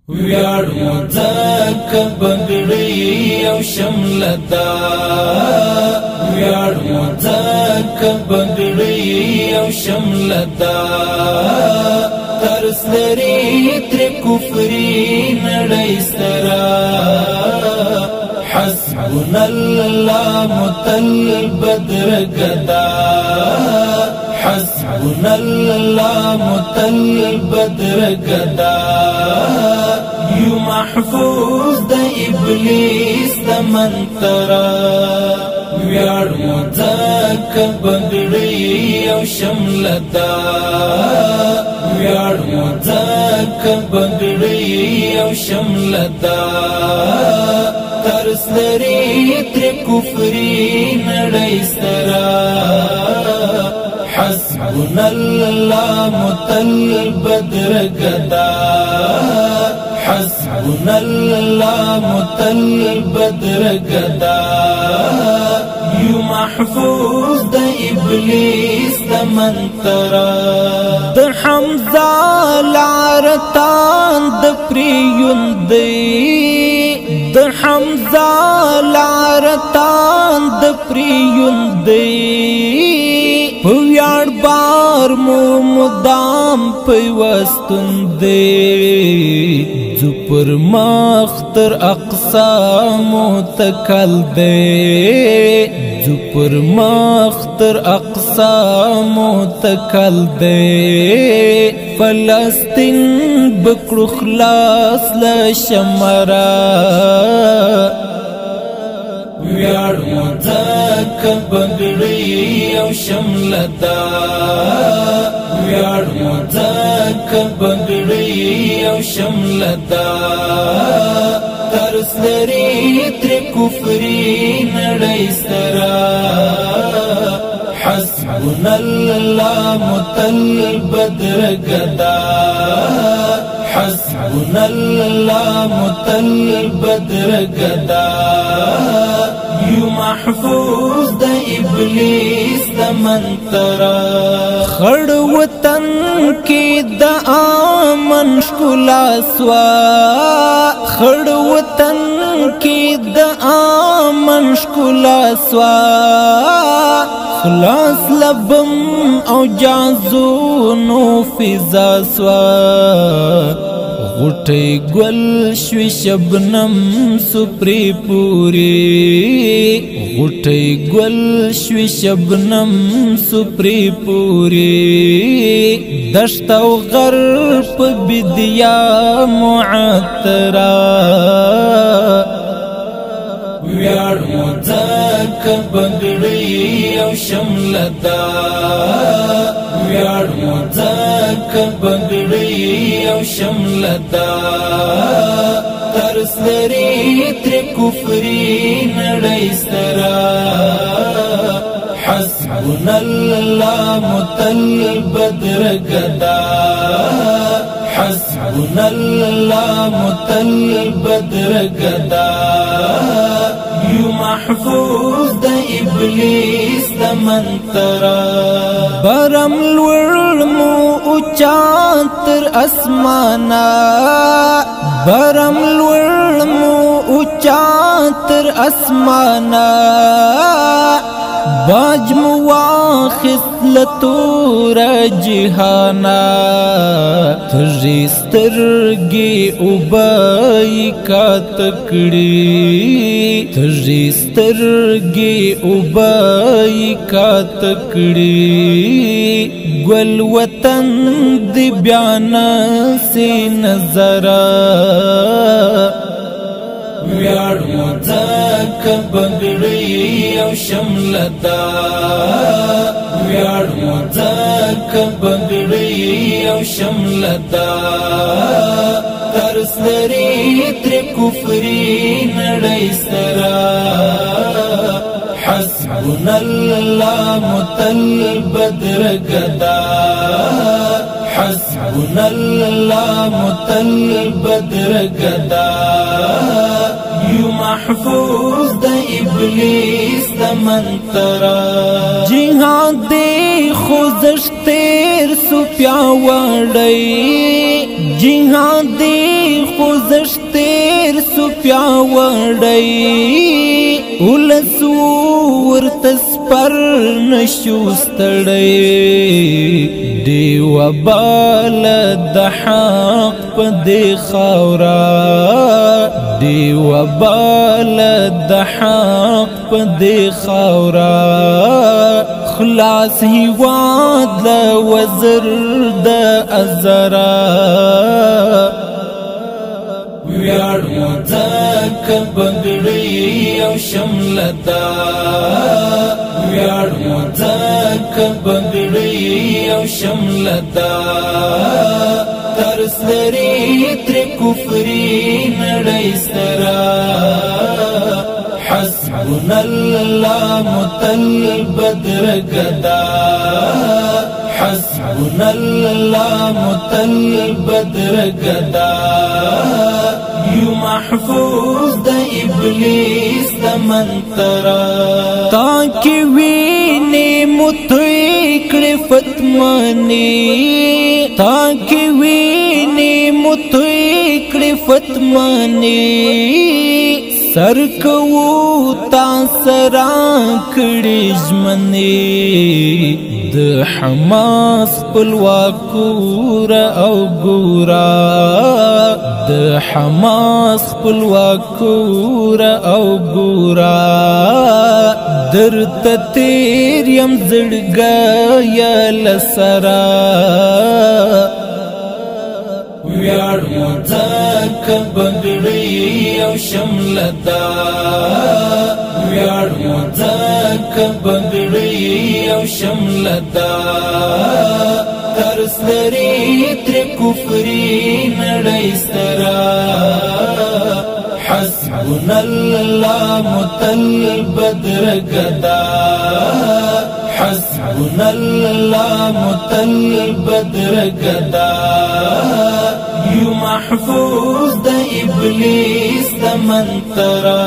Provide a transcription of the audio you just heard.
ویار مزاک بگڑی او شملتا ویار مزاک بگڑی او شملتا ترس لري تر کفری نڑی سرا حسبنا الله متل بدر گدا حسبنا الله متل بدر گدا یو محفوظ د ابلیس د منترا ویار مزاک بگڑی او شملتا ویار مزاک بگڑی او شملتا ترس لري تر کفری نڑی سرا حسبنا الله متل بدر گدا حسبنا الله متل بدر گدا یو محفوظ د ابلیس د منترا د حمزه لارتان د پریوندی د حمزه لارتان د پریوندی پویار بار مو مدام پیوستن دے جو پر مختر اقسام تکل دے جو پر مختر اقسام تکل دے فلسطین بکڑ خلاص لشمرا ویار مزاک بگڑی او شملتا ویار مزاک بگڑی او شملتا ترس لري تر کفری نڑی سرا حسبنا الله متل بدر گدا حسبنا الله متل بدر گدا یو محفوظ د ابلیس د منترا خړ وطن کې د امن ښکلا سوا خړ وطن کې د امن ښکلا سوا خلاص لبم او جازونو فضا سوا غټي گل شوي شبنم سپری پوری غټي گل شوي شبنم سپری پوری دشت او غرب بدیا معطرا ویار مزاک بگڑی او شملتا ویار مزاک بگڑی او شملتا ترس لري تر کفری نڑی سرا حسبنا الله متل بدر گدا حسبنا الله متل بدر گدا یو محفوظ د ابلیس د منترا برم لور مو اوچاتر اسمانا برم لور مو اوچاتر اسمانا باج مواخص لطور جهانا ترسترگی اوبائی کا تکڑی ترسترگی اوبائی کا تکڑی گل وطن دی بیانا سی نظرا ویار مزاک بگڑی او شملتا ویار مزاک بگڑی او شملتا ترس لري تر کفری نڑی سرا حسبنا الله متل بدر گدا حسبنا الله متل بدر گدا یو محفوظ د ابلیس د منترا جهاد دی خوزش تیر سو پیاوڑی جهاد دی خوزش تیر سو پیاوړی ولسو ورتسپر نشو ستړی دیو بال د حق په دی خاورا دیو بال د حق په دی خاورا خلاص هیواد ل وزر د ازرا ویاړ مو ځکه بګړی او شملتا ویاړ مو ځکه بګړی او شملتا ترس لري تر کفري نړۍ سره حسبنا الله متل بدر گدا حسبنا الله متل بدر گدا یو محفوظ د ابلیس د منترا تاکي ویني متوي کړې فتمني تاکي ویني متوي کړې فتمني سر کو تا سرا کړي ژمنې د حماس خپلواکور او ګورا د حماس خپلواکور او ګورا درته تیر یم زړګی لسرا ویاړ مو ځکه بګړی او شملتا ویاړ مو ځکه بګړی او شملتا ترس لري تر کفري نړۍ سره حسبنا الله متل بدر گدا حسبنا الله متل بدر گدا یو محفوظ د ابلیس د منترا